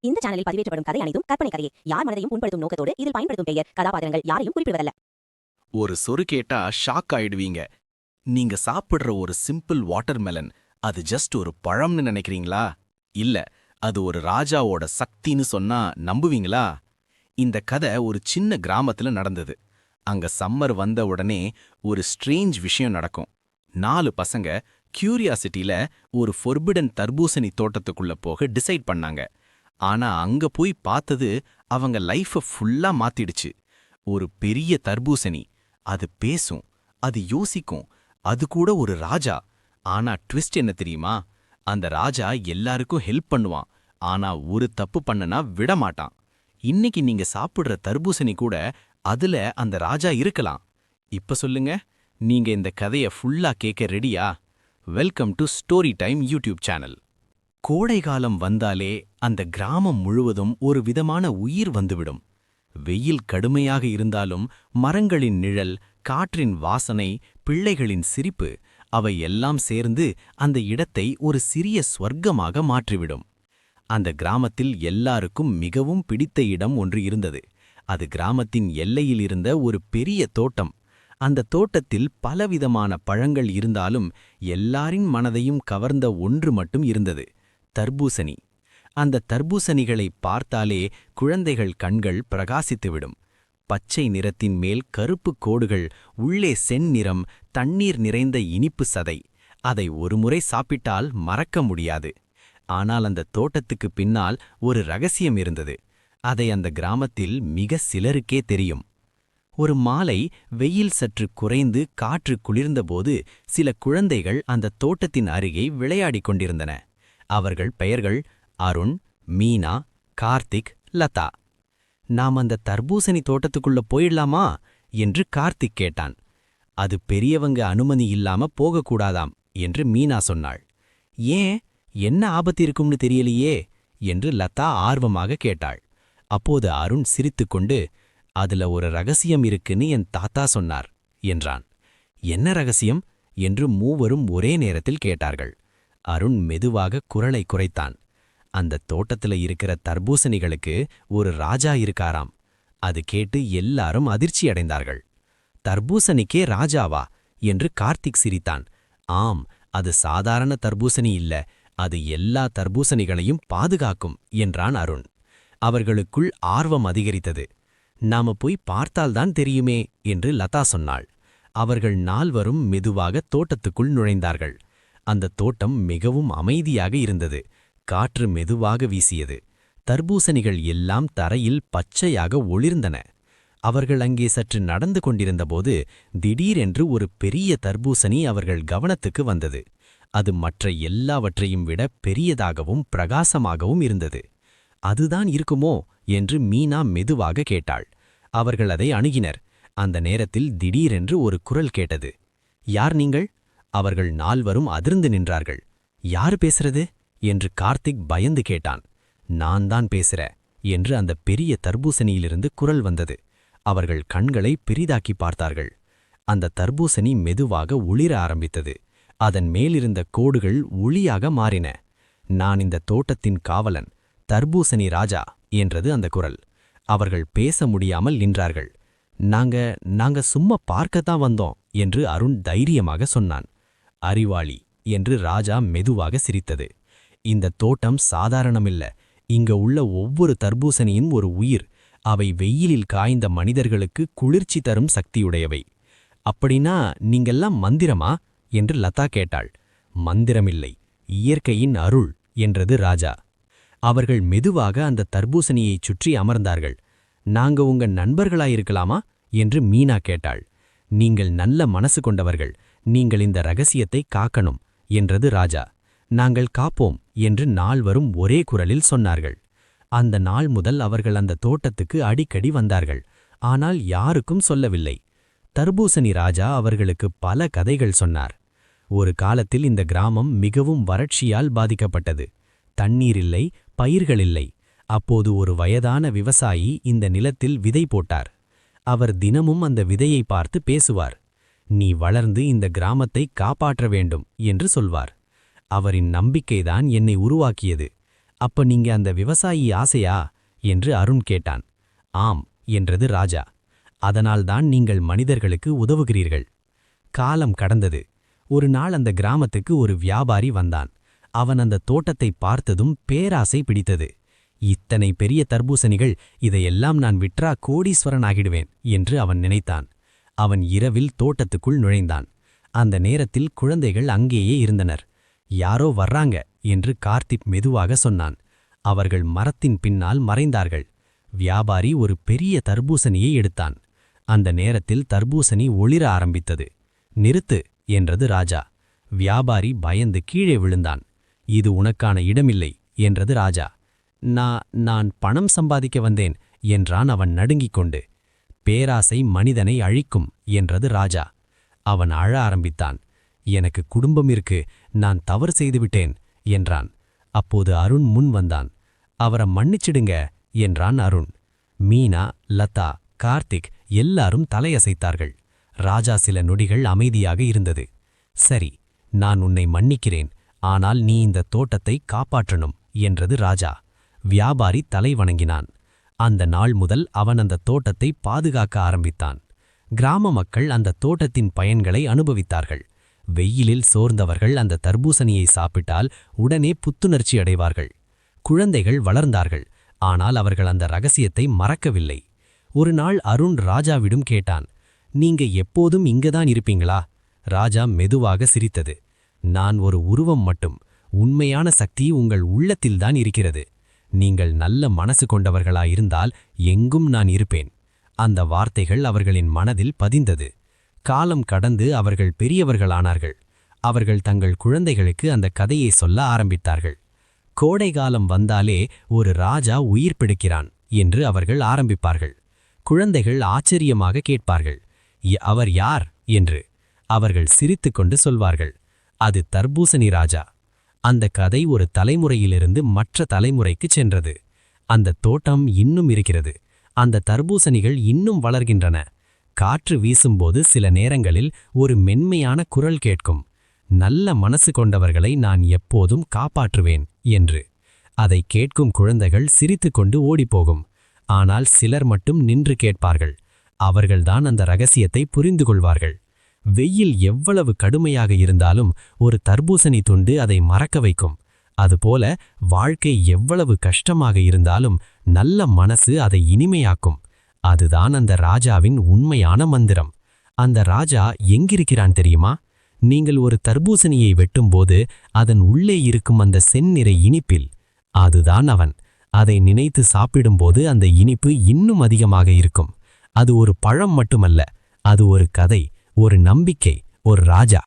இந்த சேனலில் பதிவேற்றப்படும் கதை அனைத்தும் கற்பனை கதையே. யார் மனதையும் புண்படுத்தும் நோக்கத்தோடு இதில் பயன்படுத்தும் பெயர், கதாபாத்திரங்கள் யாரையும் குறிப்பிடுவதல்ல. ஒரு சொரு கேட்டா ஷாக் ஆயிடுவீங்க. நீங்க சாப்பிடுற ஒரு சிம்பிள் வாட்டர்மெலன் அது ஜஸ்ட் ஒரு பழம்னு நினைக்கிறீங்களா? இல்ல, அது ஒரு ராஜாவோட சக்தின்னு சொன்னா நம்புவீங்களா? இந்த கதை ஒரு சின்ன கிராமத்துல நடந்தது. அங்க சம்மர் வந்த உடனே ஒரு ஸ்ட்ரேஞ்ச் விஷயம் நடக்கும். 4 பசங்க கியூரியாசிட்டில ஒரு ஃபொர்பிடன் தர்பூசணி தோட்டத்துக்குள்ள போக டிசைட் பண்ணாங்க. ஆனா அங்க போய் பார்த்தது அவங்க லைஃப ஃபுல்லா மாத்திடுச்சு. ஒரு பெரிய தர்பூசணி, அது பேசும், அது யோசிக்கும், அது கூட ஒரு ராஜா. ஆனா ட்விஸ்ட் என்ன தெரியுமா? அந்த ராஜா எல்லாருக்கும் ஹெல்ப் பண்ணுவான், ஆனா ஒரு தப்பு பண்ணனா விட மாட்டான். இன்னைக்கு நீங்க சாப்பிடுற தர்பூசணி கூட அதுல அந்த ராஜா இருக்கலாம். இப்ப சொல்லுங்க, நீங்க இந்த கதைய ஃபுல்லா கேட்க ரெடியா? Welcome to story time YouTube channel. கோடைகாலம் வந்தாலே அந்த கிராமம் முழுவதும் ஒரு விதமான உயிர் வந்துவிடும். வெயில் கடுமையாக இருந்தாலும் மரங்களின் நிழல், காற்றின் வாசனை, பிள்ளைகளின் சிரிப்பு, அவை எல்லாம் சேர்ந்து அந்த இடத்தை ஒரு சிறிய ஸ்வர்க்கமாக மாற்றிவிடும். அந்த கிராமத்தில் எல்லாருக்கும் மிகவும் பிடித்த இடம் ஒன்று இருந்தது. அது கிராமத்தின் எல்லையில் இருந்த ஒரு பெரிய தோட்டம். அந்த தோட்டத்தில் பலவிதமான பழங்கள் இருந்தாலும் எல்லாரின் மனதையும் கவர்ந்த ஒன்று மட்டும் இருந்தது: தர்பூசணி. அந்த தர்பூசணிகளை பார்த்தாலே குழந்தைகள் கண்கள் பிரகாசித்துவிடும். பச்சை நிறத்தின் மேல் கருப்பு கோடுகள், உள்ளே செந்நிறம், தண்ணீர் நிறைந்த இனிப்பு சதை. அதை ஒருமுறை சாப்பிட்டால் மறக்க முடியாது. ஆனால் அந்த தோட்டத்துக்கு பின்னால் ஒரு ரகசியம் இருந்தது. அதை அந்த கிராமத்தில் மிக சிலருக்கே தெரியும். ஒரு மாலை வெயில் சற்று குறைந்து காற்று குளிர்ந்தபோது சில குழந்தைகள் அந்த தோட்டத்தின் அருகே விளையாடிக் கொண்டிருந்தன. அவர்கள் பெயர்கள் அருண், மீனா, கார்த்திக், லதா. நாம் அந்த தர்பூசணி தோட்டத்துக்குள்ள போயிடலாமா என்று கார்த்திக் கேட்டான். அது பெரியவங்க அனுமதி இல்லாம போகக்கூடாதாம் என்று மீனா சொன்னாள். ஏன், என்ன ஆபத்து இருக்கும்னு தெரியலையே என்று லதா ஆர்வமாக கேட்டாள். அப்போது அருண் சிரித்துக்கொண்டு, அதுல ஒரு ரகசியம் இருக்குன்னு என் தாத்தா சொன்னார் என்றான். என்ன ரகசியம் என்று மூவரும் ஒரே நேரத்தில் கேட்டார்கள். அருண் மெதுவாக குரலை குறைத்தான். அந்த தோட்டத்துல இருக்கிற தர்பூசணிகளுக்கு ஒரு ராஜா இருக்காராம். அது கேட்டு எல்லாரும் அதிர்ச்சி அடைந்தார்கள். தர்பூசணிக்கே ராஜாவா என்று கார்த்திக் சிரித்தான். ஆம், அது சாதாரண தர்பூசணி இல்ல, அது எல்லா தர்பூசணிகளையும் பாதுகாக்கும் என்றான் அருண். அவர்களுக்குள் ஆர்வம் அதிகரித்தது. நாம போய் பார்த்தால்தான் தெரியுமே என்று லதா சொன்னாள். அவர்கள் நால்வரும் மெதுவாக தோட்டத்துக்குள் நுழைந்தார்கள். அந்த தோட்டம் மிகவும் அமைதியாக இருந்தது. காற்று மெதுவாக வீசியது. தர்பூசணிகள் எல்லாம் தரையில் பச்சையாக ஒளிர்ந்தன. அவர்கள் அங்கே சற்று நடந்து கொண்டிருந்தபோது திடீரென்று ஒரு பெரிய தர்பூசணி அவர்கள் கவனத்துக்கு வந்தது. அது மற்ற எல்லாவற்றையும் விட பெரியதாகவும் பிரகாசமாகவும் இருந்தது. அதுதான் இருக்குமோ என்று மீனா மெதுவாக கேட்டாள். அவர்கள் அதை அணுகினர். அந்த நேரத்தில் திடீரென்று ஒரு குரல் கேட்டது. யார் நீங்கள்? அவர்கள் நால்வரும் அதிர்ந்து நின்றார்கள். யார் பேசுறது என்று கார்த்திக் பயந்து கேட்டான். நான் தான் பேசுற என்று அந்த பெரிய தர்பூசணியிலிருந்து குரல் வந்தது. அவர்கள் கண்களை பெரிதாக்கி பார்த்தார்கள். அந்த தர்பூசணி மெதுவாக ஒளிர ஆரம்பித்தது. அதன் மேலிருந்த கோடுகள் ஒளியாக மாறின. நான் இந்த தோட்டத்தின் காவலன், தர்பூசணி ராஜா என்றது அந்த குரல். அவர்கள் பேச முடியாமல் நின்றார்கள். நாங்க சும்மா பார்க்கத்தான் வந்தோம் என்று அருண் தைரியமாக சொன்னான். அறிவாளி என்று ராஜா மெதுவாக சிரித்தது. இந்த தோட்டம் சாதாரணமில்ல. இங்க உள்ள ஒவ்வொரு தர்பூசணியும் ஒரு உயிர். அவை வெயிலில் காய்ந்த மனிதர்களுக்கு குளிர்ச்சி தரும் சக்தியுடையவை. அப்படின்னா நீங்கெல்லாம் மந்திரமா என்று லதா கேட்டாள். மந்திரமில்லை, இயற்கையின் அருள் என்றது ராஜா. அவர்கள் மெதுவாக அந்த தர்பூசணியைச் சுற்றி அமர்ந்தார்கள். நாங்க உங்க நண்பர்களாயிருக்கலாமா என்று மீனா கேட்டாள். நீங்கள் நல்ல மனசு கொண்டவர்கள், நீங்கள் இந்த ரகசியத்தை காக்கணும் என்றது ராஜா. நாங்கள் காப்போம் என்று நால்வரும் ஒரே குரலில் சொன்னார்கள். அந்த நாள் முதல் அவர்கள் அந்த தோட்டத்துக்கு அடிக்கடி வந்தார்கள். ஆனால் யாருக்கும் சொல்லவில்லை. தர்பூசணி ராஜா அவர்களுக்கு பல கதைகள் சொன்னார். ஒரு காலத்தில் இந்த கிராமம் மிகவும் வறட்சியால் பாதிக்கப்பட்டது. தண்ணீர் இல்லை, பயிர்கள் இல்லை. அப்போது ஒரு வயதான விவசாயி இந்த நிலத்தில் விதை போட்டார். அவர் தினமும் அந்த விதையை பார்த்து பேசுவார். நீ வளர்ந்து இந்த கிராமத்தை காப்பாற்ற வேண்டும் என்று சொல்வார். அவரின் நம்பிக்கைதான் என்னை உருவாக்கியது. அப்ப நீங்க அந்த விவசாயி ஆசையா என்று அருண் கேட்டான். ஆம் என்றது ராஜா. அதனால்தான் நீங்கள் மனிதர்களுக்கு உதவுகிறீர்கள். காலம் கடந்தது. ஒரு நாள் அந்த கிராமத்துக்கு ஒரு வியாபாரி வந்தான். அவன் அந்த தோட்டத்தை பார்த்ததும் பேராசை பிடித்தது. இத்தனை பெரிய தர்பூசணிகள், இதையெல்லாம் நான் விற்றா கோடீஸ்வரன் ஆகிடுவேன் என்று அவன் நினைத்தான். அவன் இரவில் தோட்டத்துக்குள் நுழைந்தான். அந்த நேரத்தில் குழந்தைகள் அங்கேயே இருந்தனர். யாரோ வர்றாங்க என்று கார்த்திக் மெதுவாக சொன்னான். அவர்கள் மரத்தின் பின்னால் மறைந்தார்கள். வியாபாரி ஒரு பெரிய தர்பூசணியை எடுத்தான். அந்த நேரத்தில் தர்பூசணி ஒளிர ஆரம்பித்தது. நிறுத்து என்றது ராஜா. வியாபாரி பயந்து கீழே விழுந்தான். இது உனக்கான இடமில்லை என்றது ராஜா. நான் பணம் சம்பாதிக்க வந்தேன் என்றான் அவன் நடுங்கிக் கொண்டு. பேராசை மனிதனை அழிக்கும் என்றது ராஜா. அவன் அழ ஆரம்பித்தான். எனக்கு குடும்பம் இருக்கு, நான் தவறு செய்துவிட்டேன் என்றான். அப்போது அருண் முன் வந்தான். அவரை மன்னிச்சிடுங்க என்றான் அருண். மீனா, லதா, கார்த்திக் எல்லாரும் தலையசைத்தார்கள். ராஜா சில நொடிகள் அமைதியாக இருந்தது. சரி, நான் உன்னை மன்னிக்கிறேன், ஆனால் நீ இந்த தோட்டத்தை காப்பாற்றணும் என்றது ராஜா. வியாபாரி தலை வணங்கினான். அந்த நாள் முதல் அவன் அந்த தோட்டத்தை பாதுகாக்க ஆரம்பித்தான். கிராம மக்கள் அந்த தோட்டத்தின் பயன்களை அனுபவித்தார்கள். வெயிலில் சோர்ந்தவர்கள் அந்த தர்பூசணியை சாப்பிட்டால் உடனே புத்துணர்ச்சி அடைவார்கள். குழந்தைகள் வளர்ந்தார்கள். ஆனால் அவர்கள் அந்த ரகசியத்தை மறக்கவில்லை. ஒரு நாள் அருண் ராஜாவிடம் கேட்டான், நீங்க எப்போதும் இங்கதான் இருப்பீங்களா? ராஜா மெதுவாக சிரித்தது. நான் ஒரு உருவம் மட்டும். உண்மையான சக்தி உங்கள் உள்ளத்தில்தான் இருக்கிறது. நீங்கள் நல்ல மனசு கொண்டவர்களாயிருந்தால் எங்கும் நான் இருப்பேன். அந்த வார்த்தைகள் அவர்களின் மனதில் பதிந்தது. காலம் கடந்து அவர்கள் பெரியவர்களானார்கள். அவர்கள் தங்கள் குழந்தைகளுக்கு அந்த கதையை சொல்ல ஆரம்பித்தார்கள். கோடைகாலம் வந்தாலே ஒரு ராஜா உயிர் பிடிக்கிறான் என்று அவர்கள் ஆரம்பிப்பார்கள். குழந்தைகள் ஆச்சரியமாக கேட்பார்கள், அவர் யார் என்று. அவர்கள் சிரித்துக்கொண்டு சொல்வார்கள், அது தர்பூசணி ராஜா. அந்த கதை ஒரு தலைமுறையிலிருந்து மற்ற தலைமுறைக்குச் சென்றது. அந்த தோட்டம் இன்னும் இருக்கிறது. அந்த தர்பூசணிகள் இன்னும் வளர்கின்றன. காற்று வீசும்போது சில நேரங்களில் ஒரு மென்மையான குரல் கேட்கும், நல்ல மனசு கொண்டவர்களை நான் எப்போதும் காப்பாற்றுவேன் என்று. அதை கேட்கும் குழந்தைகள் சிரித்துக்கொண்டு ஓடிப்போகும். ஆனால் சிலர் மட்டும் நின்று கேட்பார்கள். அவர்கள்தான் அந்த ரகசியத்தை புரிந்து கொள்வார்கள். வெயில் எவ்வளவு கடுமையாக இருந்தாலும் ஒரு தர்பூசணி துண்டு அதை மறக்க வைக்கும். அதுபோல வாழ்க்கை எவ்வளவு கஷ்டமாக இருந்தாலும் நல்ல மனசு அதை இனிமையாக்கும். அதுதான் அந்த ராஜாவின் உண்மையான மந்திரம். அந்த ராஜா எங்கிருக்கிறான் தெரியுமா? நீங்கள் ஒரு தர்பூசணியை வெட்டும்போது அதன் உள்ளே இருக்கும் அந்த செந்நிற இனிப்பில். அதுதான் அவன். அதை நினைத்து சாப்பிடும்போது அந்த இனிப்பு இன்னும் அதிகமாக இருக்கும். அது ஒரு பழம் மட்டுமல்ல, அது ஒரு கதை, ஒரு நம்பிக்கை, ஒரு ராஜா.